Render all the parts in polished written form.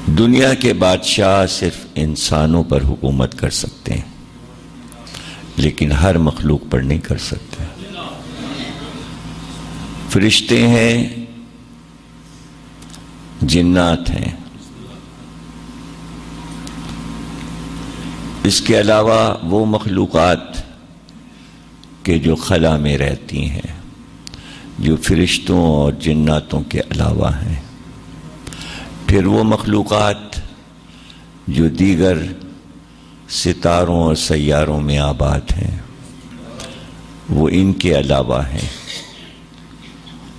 دنیا کے بادشاہ صرف انسانوں پر حکومت کر سکتے ہیں، لیکن ہر مخلوق پر نہیں کر سکتے۔ فرشتے ہیں، جنات ہیں، اس کے علاوہ وہ مخلوقات کہ جو خلا میں رہتی ہیں، جو فرشتوں اور جناتوں کے علاوہ ہیں، پھر وہ مخلوقات جو دیگر ستاروں اور سیاروں میں آباد ہیں، وہ ان کے علاوہ ہیں،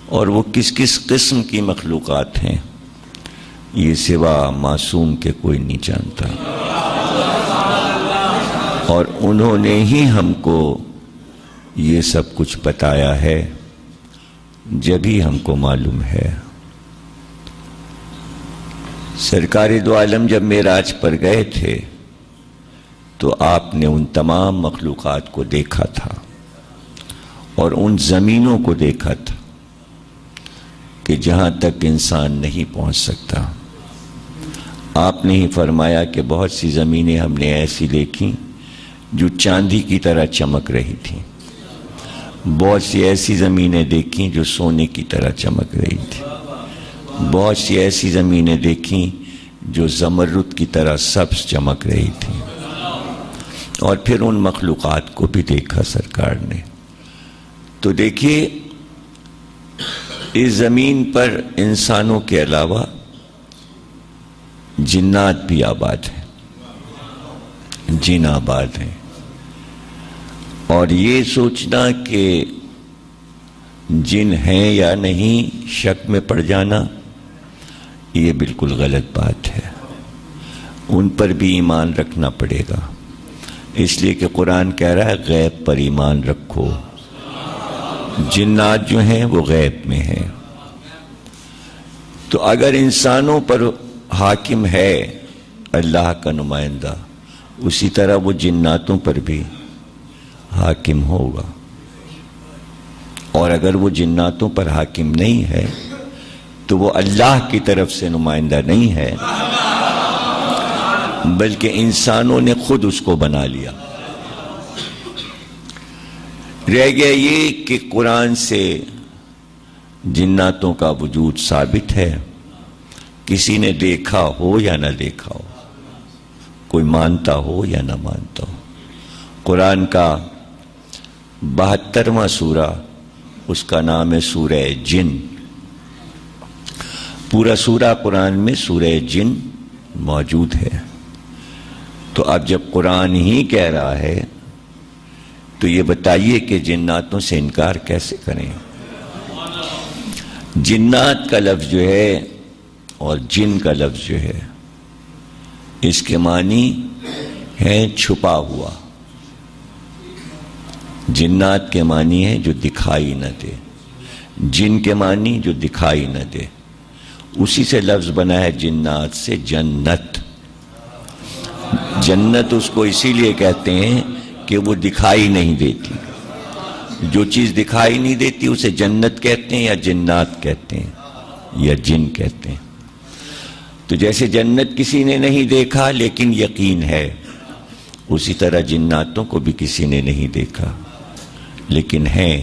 اور وہ کس کس قسم کی مخلوقات ہیں یہ سوا معصوم کے کوئی نہیں جانتا، اور انہوں نے ہی ہم کو یہ سب کچھ بتایا ہے، جبھی ہم کو معلوم ہے۔ سرکار دو عالم جب معراج پر گئے تھے تو آپ نے ان تمام مخلوقات کو دیکھا تھا اور ان زمینوں کو دیکھا تھا کہ جہاں تک انسان نہیں پہنچ سکتا۔ آپ نے ہی فرمایا کہ بہت سی زمینیں ہم نے ایسی دیکھیں جو چاندی کی طرح چمک رہی تھیں، بہت سی ایسی زمینیں دیکھیں جو سونے کی طرح چمک رہی تھی، بہت سی ایسی زمینیں دیکھیں جو زمرد کی طرح سبز چمک رہی تھیں، اور پھر ان مخلوقات کو بھی دیکھا سرکار نے۔ تو دیکھیے، اس زمین پر انسانوں کے علاوہ جنات بھی آباد ہیں، جن آباد ہیں، اور یہ سوچنا کہ جن ہیں یا نہیں شک میں پڑ جانا، یہ بالکل غلط بات ہے۔ ان پر بھی ایمان رکھنا پڑے گا، اس لیے کہ قرآن کہہ رہا ہے غیب پر ایمان رکھو۔ جنات جو ہیں وہ غیب میں ہیں، تو اگر انسانوں پر حاکم ہے اللہ کا نمائندہ، اسی طرح وہ جناتوں پر بھی حاکم ہوگا، اور اگر وہ جناتوں پر حاکم نہیں ہے تو وہ اللہ کی طرف سے نمائندہ نہیں ہے، بلکہ انسانوں نے خود اس کو بنا لیا۔ رہ گیا یہ کہ قرآن سے جناتوں کا وجود ثابت ہے، کسی نے دیکھا ہو یا نہ دیکھا ہو، کوئی مانتا ہو یا نہ مانتا ہو۔ قرآن کا 72واں سورہ، اس کا نام ہے سورہ جن۔ پورا سورہ قرآن میں سورہ جن موجود ہے۔ تو اب جب قرآن ہی کہہ رہا ہے تو یہ بتائیے کہ جناتوں سے انکار کیسے کریں؟ جنات کا لفظ جو ہے اور جن کا لفظ جو ہے، اس کے معنی ہے چھپا ہوا۔ جنات کے معنی ہے جو دکھائی نہ دے، جن کے معنی جو دکھائی نہ دے، اسی سے لفظ بنا ہے جنات سے جنت۔ جنت اس کو اسی لیے کہتے ہیں کہ وہ دکھائی نہیں دیتی، جو چیز دکھائی نہیں دیتی اسے جنت کہتے ہیں یا جنات کہتے ہیں یا جن کہتے ہیں۔ تو جیسے جنت کسی نے نہیں دیکھا لیکن یقین ہے، اسی طرح جناتوں کو بھی کسی نے نہیں دیکھا لیکن ہیں،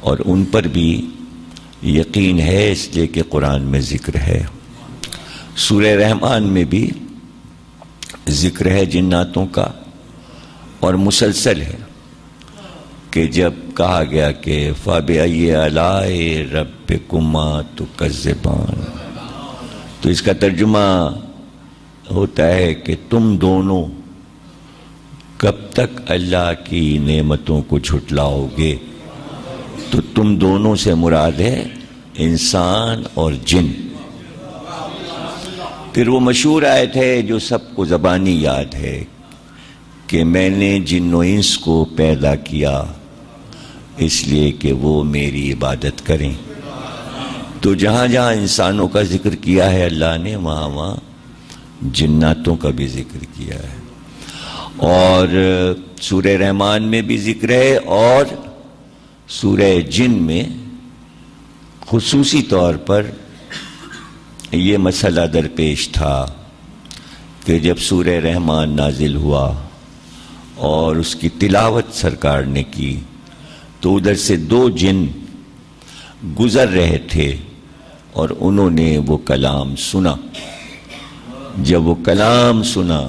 اور ان پر بھی یقین ہے، اس لیے کہ قرآن میں ذکر ہے۔ سورہ رحمان میں بھی ذکر ہے جناتوں کا، اور مسلسل ہے کہ جب کہا گیا کہ فَبِأَيِّ آلَاءِ رَبِّكُمَا تُكَذِّبَانِ، تو اس کا ترجمہ ہوتا ہے کہ تم دونوں کب تک اللہ کی نعمتوں کو جھٹلاؤ گے۔ تو تم دونوں سے مراد ہے انسان اور جن۔ پھر وہ مشہور آیت ہے جو سب کو زبانی یاد ہے کہ میں نے جن و انس کو پیدا کیا اس لیے کہ وہ میری عبادت کریں۔ تو جہاں جہاں انسانوں کا ذکر کیا ہے اللہ نے، وہاں وہاں جناتوں کا بھی ذکر کیا ہے، اور سورہ رحمان میں بھی ذکر ہے، اور سورہ جن میں خصوصی طور پر یہ مسئلہ درپیش تھا کہ جب سورہ رحمان نازل ہوا اور اس کی تلاوت سرکار نے کی تو ادھر سے 2 جن گزر رہے تھے اور انہوں نے وہ کلام سنا. جب وہ کلام سنا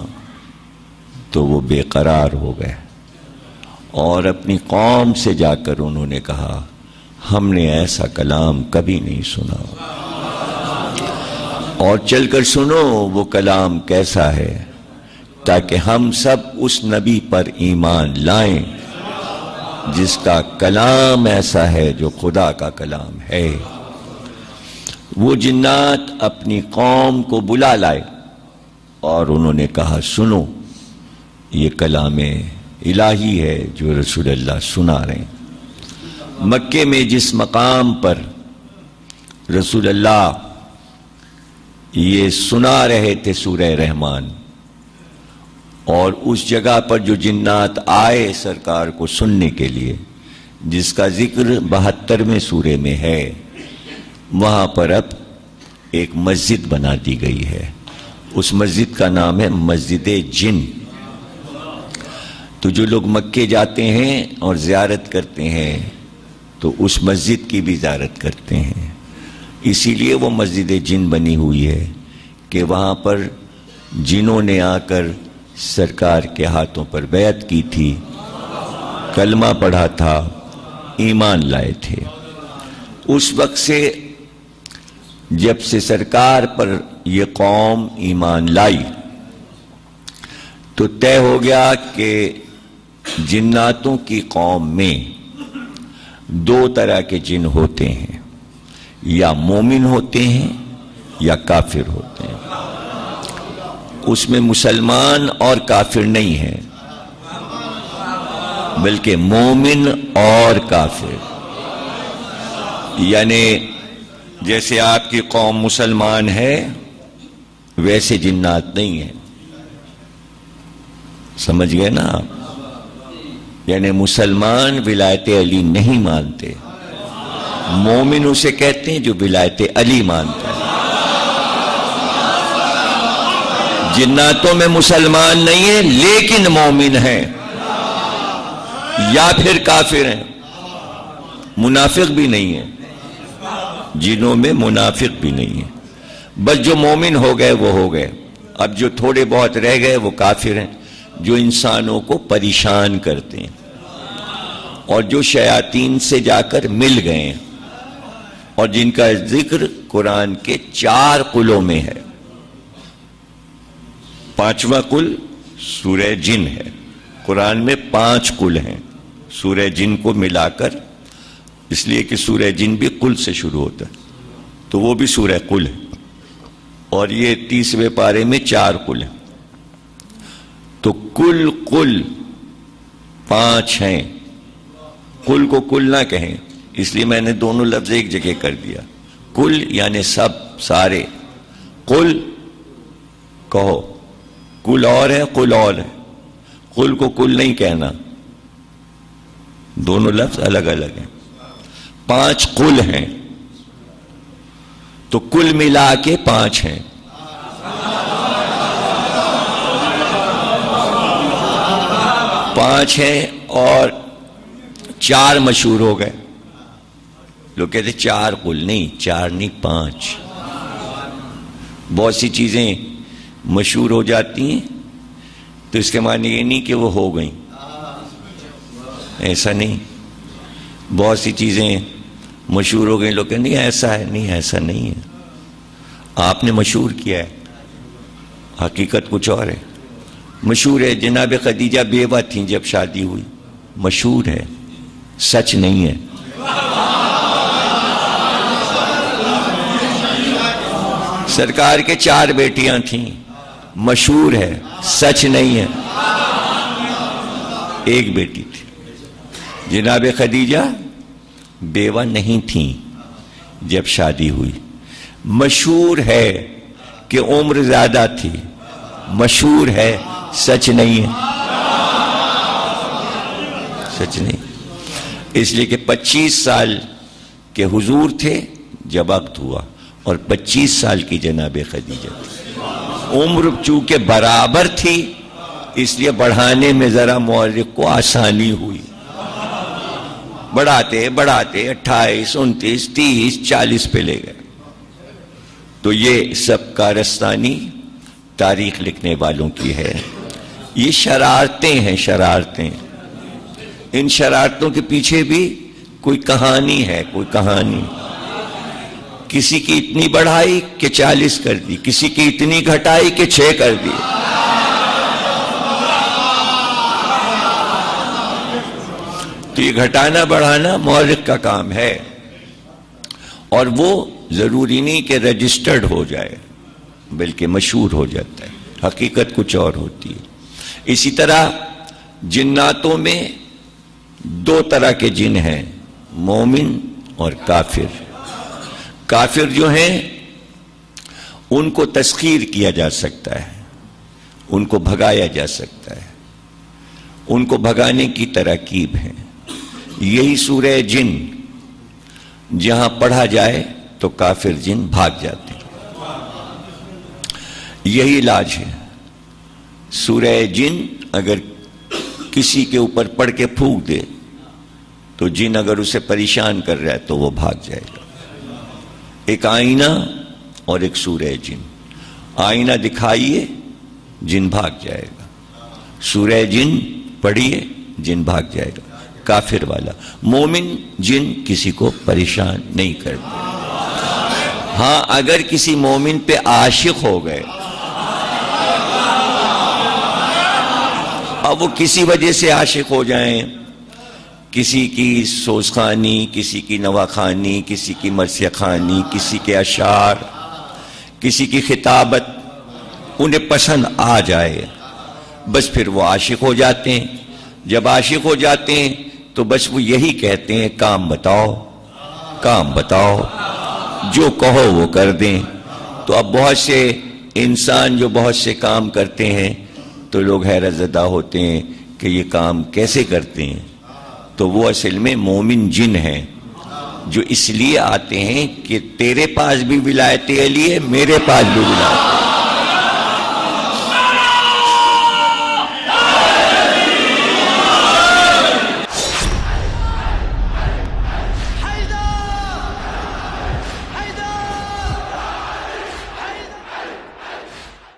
تو وہ بے قرار ہو گئے اور اپنی قوم سے جا کر انہوں نے کہا ہم نے ایسا کلام کبھی نہیں سنا. اور چل کر سنو وہ کلام کیسا ہے تاکہ ہم سب اس نبی پر ایمان لائیں جس کا کلام ایسا ہے جو خدا کا کلام ہے. وہ جنات اپنی قوم کو بلا لائے اور انہوں نے کہا سنو یہ کلام الہی ہے جو رسول اللہ سنا رہے ہیں. مکے میں جس مقام پر رسول اللہ یہ سنا رہے تھے سورہ رحمان اور اس جگہ پر جو جنات آئے سرکار کو سننے کے لیے جس کا ذکر 72ویں سورے میں ہے وہاں پر اب ایک مسجد بنا دی گئی ہے. اس مسجد کا نام ہے مسجد جن. تو جو لوگ مکے جاتے ہیں اور زیارت کرتے ہیں تو اس مسجد کی بھی زیارت کرتے ہیں. اسی لیے وہ مسجد جن بنی ہوئی ہے کہ وہاں پر جنوں نے آ کر سرکار کے ہاتھوں پر بیعت کی تھی, کلمہ پڑھا تھا, ایمان لائے تھے. اس وقت سے جب سے سرکار پر یہ قوم ایمان لائی تو طے ہو گیا کہ جناتوں کی قوم میں 2 طرح کے جن ہوتے ہیں, یا مومن ہوتے ہیں یا کافر ہوتے ہیں. اس میں مسلمان اور کافر نہیں ہے بلکہ مومن اور کافر. یعنی جیسے آپ کی قوم مسلمان ہے ویسے جنات نہیں ہیں. سمجھ گئے نا آپ؟ یعنی مسلمان ولایت علی نہیں مانتے, مومن اسے کہتے ہیں جو ولایت علی مانتا ہے. جناتوں میں مسلمان نہیں ہیں لیکن مومن ہیں یا پھر کافر ہیں, منافق بھی نہیں ہیں. جنوں میں منافق بھی نہیں ہیں, بس جو مومن ہو گئے وہ ہو گئے. اب جو تھوڑے بہت رہ گئے وہ کافر ہیں جو انسانوں کو پریشان کرتے ہیں اور جو شیاطین سے جا کر مل گئے ہیں اور جن کا ذکر قرآن کے 4 قلوں میں ہے. 5واں قل سورہ جن ہے. قرآن میں 5 قل ہیں سورہ جن کو ملا کر, اس لیے کہ سورہ جن بھی قل سے شروع ہوتا ہے تو وہ بھی سورہ قل ہے. اور یہ 30ویں پارے میں 4 قل ہیں. تو کل قل 5 ہیں. قل کو کل نہ کہیں اس لیے میں نے دونوں لفظ ایک جگہ کر دیا. کل یعنی سب, سارے. قل کہو, کل اور ہے قل اور ہے. قل کو کل نہیں کہنا, دونوں لفظ الگ الگ ہیں. 5 قل ہیں تو کل ملا کے 5 ہیں. پانچ ہیں اور 4 مشہور ہو گئے. لوگ کہتے 4 قل نہیں, 4 نہیں 5. بہت سی چیزیں مشہور ہو جاتی ہیں تو اس کے معنی یہ نہیں کہ وہ ہو گئیں, ایسا نہیں. بہت سی چیزیں مشہور ہو گئیں, لوگ کہتے نہیں ایسا ہے, نہیں ایسا نہیں ہے, آپ نے مشہور کیا ہے, حقیقت کچھ اور ہے. مشہور ہے جناب خدیجہ بیوہ تھیں جب شادی ہوئی, مشہور ہے, سچ نہیں ہے. سرکار کے 4 بیٹیاں تھیں, مشہور ہے, سچ نہیں ہے. ایک بیٹی تھی. جناب خدیجہ بیوہ نہیں تھیں جب شادی ہوئی. مشہور ہے کہ عمر زیادہ تھی, مشہور ہے, سچ نہیں ہے. سچ نہیں. اس لیے کہ 25 سال کے حضور تھے جب عقد ہوا, اور 25 سال کی جناب خدیجہ تھی. عمر چونکہ برابر تھی اس لیے بڑھانے میں ذرا مورخ کو آسانی ہوئی. بڑھاتے 28 29 30 40 پہ لے گئے. تو یہ سب کارستانی تاریخ لکھنے والوں کی ہے. یہ شرارتیں ہیں، شرارتیں. ان شرارتوں کے پیچھے بھی کوئی کہانی ہے، کوئی کہانی. کسی کی اتنی بڑھائی کہ 40 کر دی، کسی کی اتنی گھٹائی کہ 6 کر دی. تو یہ گھٹانا بڑھانا مورخ کا کام ہے، اور وہ ضروری نہیں کہ رجسٹرڈ ہو جائے بلکہ مشہور ہو جاتا ہے. حقیقت کچھ اور ہوتی ہے. اسی طرح جناتوں میں 2 طرح کے جن ہیں، مومن اور کافر. کافر جو ہیں ان کو تسخیر کیا جا سکتا ہے، ان کو بھگایا جا سکتا ہے. ان کو بھگانے کی تراکیب ہیں. یہی سورہ جن جہاں پڑھا جائے تو کافر جن بھاگ جاتے ہیں. یہی علاج ہے. سورہ جن اگر کسی کے اوپر پڑھ کے پھونک دے تو جن اگر اسے پریشان کر رہا ہے تو وہ بھاگ جائے گا. ایک آئینہ اور ایک سورہ جن. آئینہ دکھائیے جن بھاگ جائے گا، سورہ جن پڑھیے جن بھاگ جائے گا. کافر والا. مومن جن کسی کو پریشان نہیں کرتے. ہاں اگر کسی مومن پہ عاشق ہو گئے، اب وہ کسی وجہ سے عاشق ہو جائیں، کسی کی سوزخانی، کسی کی نواخانی، کسی کی مرثیہ خوانی، کسی کے اشعار، کسی کی خطابت انہیں پسند آ جائے، بس پھر وہ عاشق ہو جاتے ہیں. جب عاشق ہو جاتے ہیں تو بس وہ یہی کہتے ہیں کام بتاؤ، کام بتاؤ، جو کہو وہ کر دیں. تو اب بہت سے انسان جو بہت سے کام کرتے ہیں تو لوگ حیرت زدہ ہوتے ہیں کہ یہ کام کیسے کرتے ہیں. تو وہ اصل میں مومن جن ہیں جو اس لیے آتے ہیں کہ تیرے پاس بھی ولایت علی ہے، میرے پاس بھی ولایت